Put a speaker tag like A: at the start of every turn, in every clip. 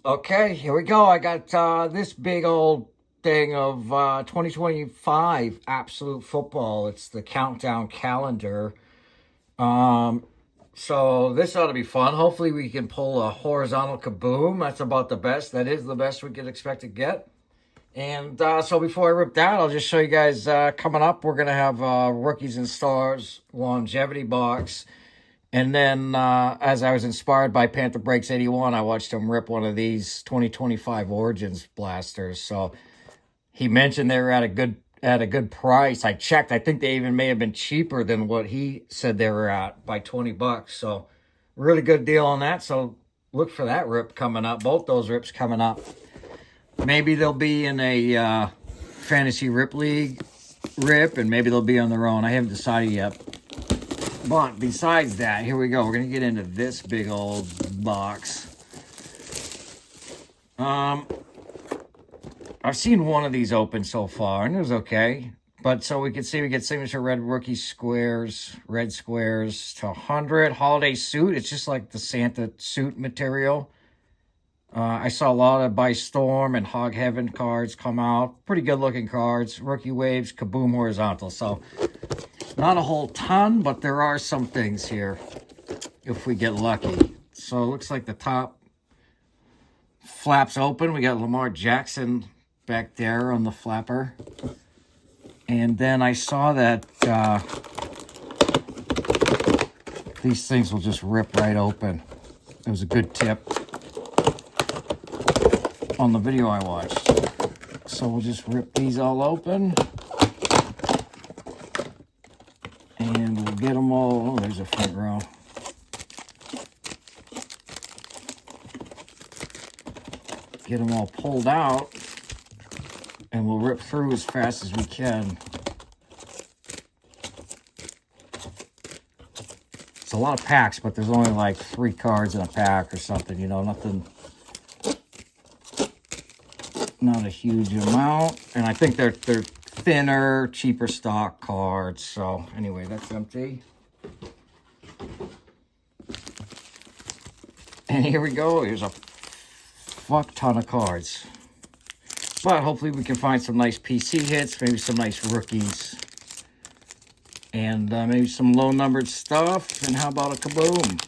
A: Okay, here we go. I got this big old thing of 2025 absolute football. It's the countdown calendar. Um, so this ought to be fun. Hopefully, we can pull a horizontal kaboom. That's about the best. That is the best we could expect to get. And so before I rip that, I'll just show you guys coming up. We're going to have Rookies and Stars longevity box. And then, as I was inspired by Panther Breaks 81, I watched him rip one of these 2025 Origins blasters. So he mentioned they were at a good price. I checked. I think they even may have been cheaper than what he said they were at by $20. So really good deal on that. So look for that rip coming up. Both those rips coming up. Maybe they'll be in a fantasy rip league rip, and maybe they'll be on their own. I haven't decided yet. But besides that, here we go. We're going to get into this big old box. I've seen one of these open so far, and it was okay. But so we can see we get signature red rookie squares, red squares to 100. Holiday suit. It's just like the Santa suit material. I saw a lot of By Storm and Hog Heaven cards come out. Pretty good looking cards. Rookie waves, kaboom horizontal. So not a whole ton, but there are some things here if we get lucky. So it looks like the top flaps open. We got Lamar Jackson back there on the flapper. And then I saw that these things will just rip right open. It was a good tip on the video I watched. So we'll just rip these all open. And we'll get them all. Oh, there's a front row. Get them all pulled out. And we'll rip through as fast as we can. It's a lot of packs, but there's only like 3 cards in a pack or something, you know, nothing, not a huge amount. And I think they're thinner, cheaper stock cards. So anyway, that's empty. And here we go. Here's a fuck ton of cards. But hopefully we can find some nice PC hits, maybe some nice rookies. And maybe some low-numbered stuff. And how about a kaboom?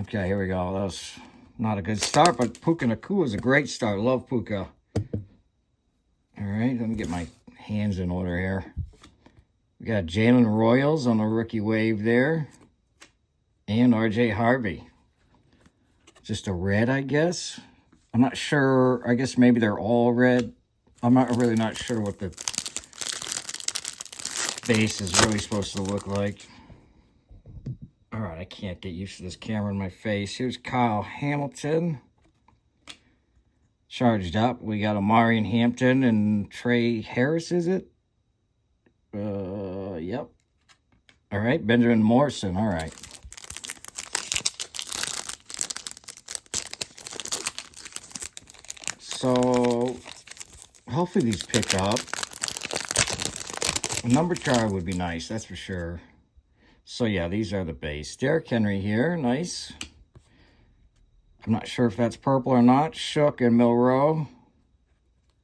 A: Okay, here we go. That was not a good start, but Puka Nacua is a great start. Love Puka. All right, let me get my hands in order here. We got Jalen Royals on the rookie wave there. And RJ Harvey. Just a red, I guess. I'm not sure. I guess maybe they're all red. I'm really not sure what the base is really supposed to look like. All right, I can't get used to this camera in my face. Here's Kyle Hamilton. Charged up. We got Amarian Hampton and Trey Harris, is it? Yep. All right, Benjamin Morrison. All right. So, hopefully these pick up. A number card would be nice, that's for sure. So, yeah, these are the base. Derrick Henry here, nice. I'm not sure if that's purple or not. Shook and Milrow.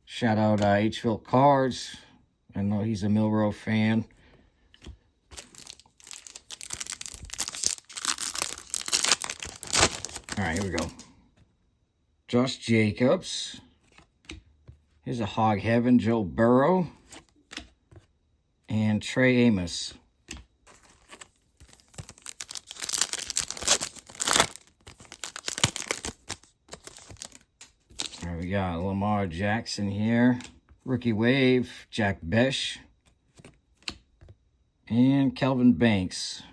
A: Shout out Hville Cards. I know he's a Milrow fan. All right, here we go. Josh Jacobs. Here's a Hog Heaven, Joe Burrow. And Trey Amos. All right, we got Lamar Jackson here. Rookie wave, Jack Besh. And Kelvin Banks.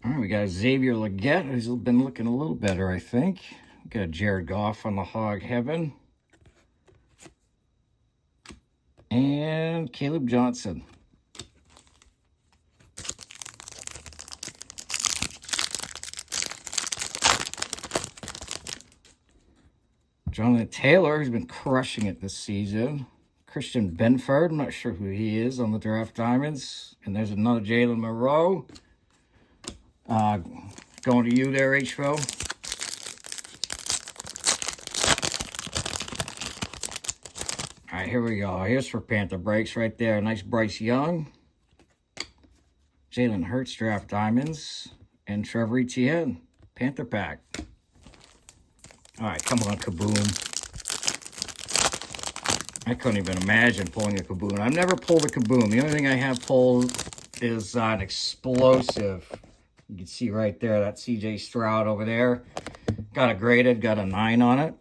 A: All right, we got Xavier Legette, who's been looking a little better, I think. We got Jared Goff on the Hog Heaven. And Caleb Johnson. Jonathan Taylor, who's been crushing it this season. Christian Benford. I'm not sure who he is on the Draft Diamonds. And there's another Jalen Monroe. Going to you there, HVO. All right, here we go. Here's for Panther Breaks right there. Nice Bryce Young. Jalen Hurts Draft Diamonds. And Trevor Etienne Panther Pack. All right, come on, Kaboom. I couldn't even imagine pulling a Kaboom. I've never pulled a Kaboom. The only thing I have pulled is an explosive. You can see right there, that CJ Stroud over there. Got a graded, got a 9 on it,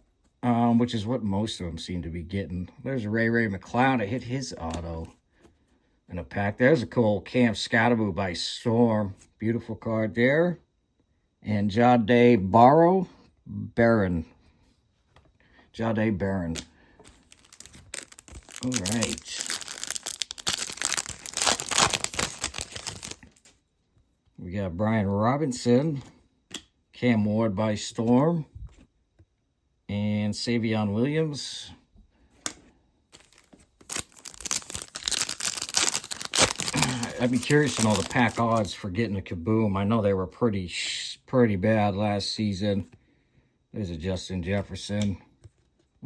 A: which is what most of them seem to be getting. There's Ray McCloud. I hit his auto in a pack. There's a cool Cam Scatterboo by Storm. Beautiful card there. And Jahdae Barron. Jahdae Barron. All right. We got Brian Robinson, Cam Ward by Storm, and Savion Williams. I'd be curious to know the pack odds for getting a Kaboom. I know they were pretty bad last season. There's a Justin Jefferson.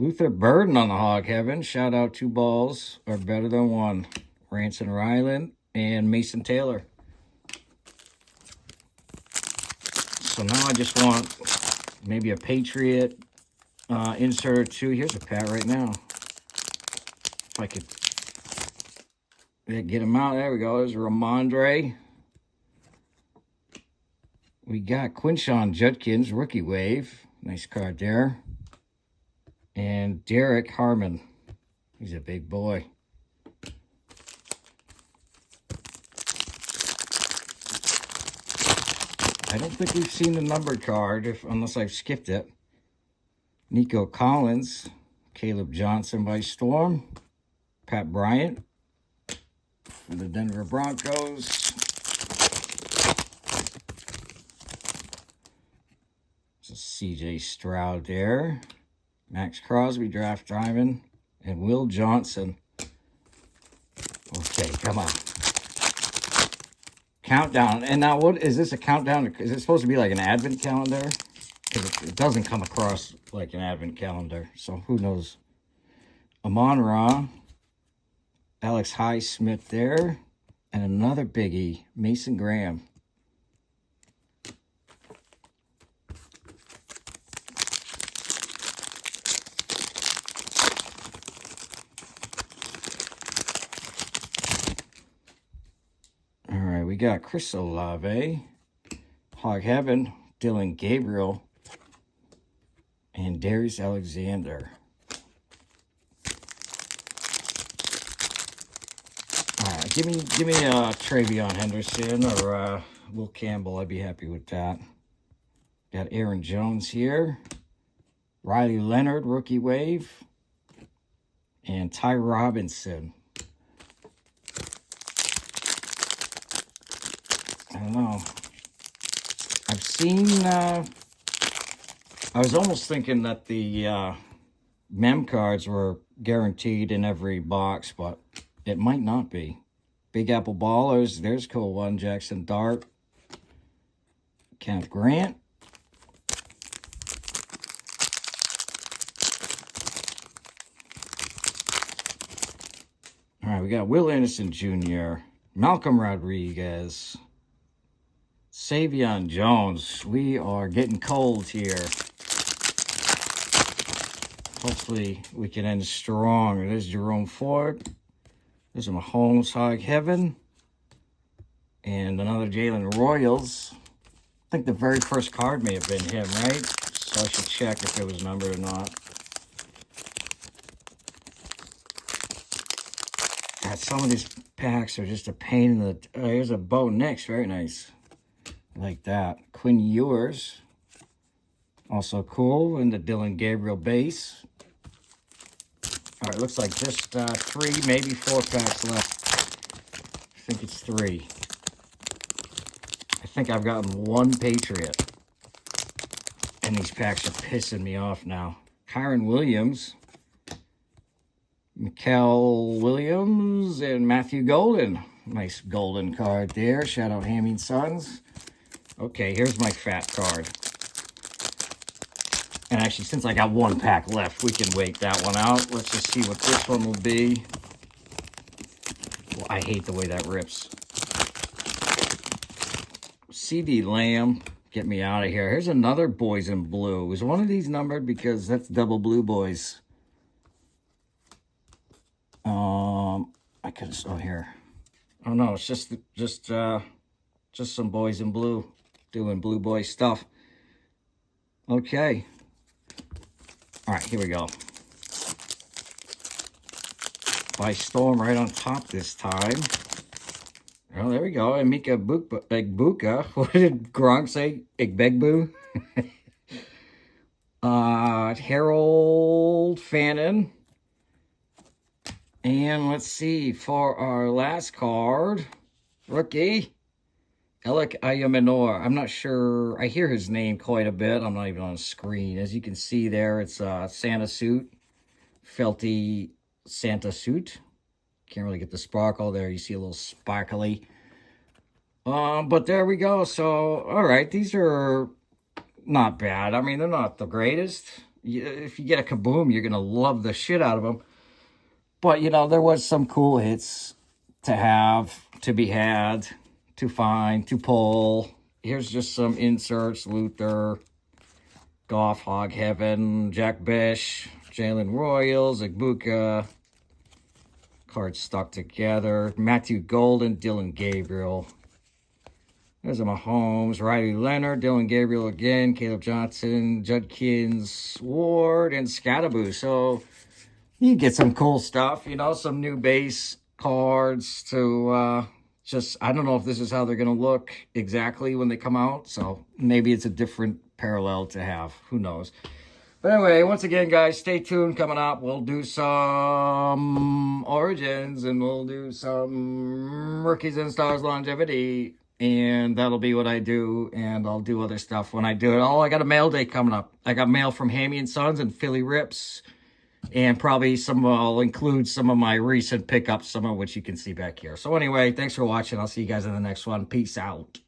A: Luther Burden on the Hog Heaven. Shout out 2 balls are better than 1. Ranson Ryland and Mason Taylor. So now I just want maybe a Patriot insert or 2. Here's a Pat right now. If I could get him out. There we go. There's Ramondre. We got Quinshon Judkins, Rookie Wave. Nice card there. And Derek Harmon. He's a big boy. I don't think we've seen the numbered card, unless I've skipped it. Nico Collins, Caleb Johnson by Storm, Pat Bryant for the Denver Broncos. There's a CJ Stroud there. Max Crosby, Draft Diamond, and Will Johnson. Okay, come on. Countdown. And now what is this, a countdown? Is it supposed to be like an advent calendar? Because it doesn't come across like an advent calendar. So who knows? Amon-Ra, Alex Highsmith there, and another biggie, Mason Graham. We got Chris Olave, Hog Heaven, Dylan Gabriel, and Darius Alexander. All right, give me Travion Henderson or Will Campbell. I'd be happy with that. Got Aaron Jones here, Riley Leonard, Rookie Wave, and Ty Robinson. I don't know. I've seen, I was almost thinking that the mem cards were guaranteed in every box, but it might not be. Big Apple Ballers, there's a cool one. Jackson Dart, Kenneth Grant. All right, we got Will Anderson Jr., Malcolm Rodriguez, Savion Jones. We are getting cold here. Hopefully we can end strong. There's Jerome Ford. There's a Mahomes Hog Heaven. And another Jalen Royals. I think the very first card may have been him, right? So I should check if it was numbered or not. God, some of these packs are just a pain in the... here's a Bo Nix. Very nice. Like that. Quinn Ewers. Also cool. And the Dylan Gabriel base. All right, looks like just 3, maybe 4 packs left. I think it's 3. I think I've gotten 1 Patriot. And these packs are pissing me off now. Kyron Williams. Mikael Williams and Matthew Golden. Nice golden card there. Shout out Hammy and Sons. Okay, here's my fat card. And actually, since I got one pack left, we can wait that one out. Let's just see what this one will be. Well, I hate the way that rips. CD Lamb, get me out of here. Here's another Boys in Blue. Is one of these numbered? Because that's double blue boys. I could have, oh, here. Oh no, it's just some Boys in Blue doing blue boy stuff. Okay. All right, here we go. By storm right on top this time. Oh, there we go. Emeka Egbuka. What did Gronk say? Igbegbu? Harold Fannin. And let's see, for our last card, rookie, Alec Ayamanor. I'm not sure. I hear his name quite a bit. I'm not even on screen. As you can see there, it's a Santa suit. Felty Santa suit. Can't really get the sparkle there. You see a little sparkly. But there we go. So, all right. These are not bad. I mean, they're not the greatest. If you get a Kaboom, you're going to love the shit out of them. But, you know, there was some cool hits to have, to be had, to find, to pull. Here's just some inserts. Luther, Goff, Hog Heaven, Jack Bish, Jalen Royals, Egbuka. Cards stuck together. Matthew Golden, Dylan Gabriel. There's a Mahomes, Riley Leonard, Dylan Gabriel again, Caleb Johnson, Judkins, Ward, and Scattaboo. So you get some cool stuff, you know, some new base cards to just, I don't know if this is how they're going to look exactly when they come out. So maybe it's a different parallel to have. Who knows? But anyway, once again, guys, stay tuned. Coming up, we'll do some Origins and we'll do some Rookies and Stars Longevity. And that'll be what I do. And I'll do other stuff when I do it. Oh, I got a mail day coming up. I got mail from Hammy and Sons and Philly Rips. And probably I'll include some of my recent pickups, some of which you can see back here. So anyway, thanks for watching. I'll see you guys in the next one. Peace out.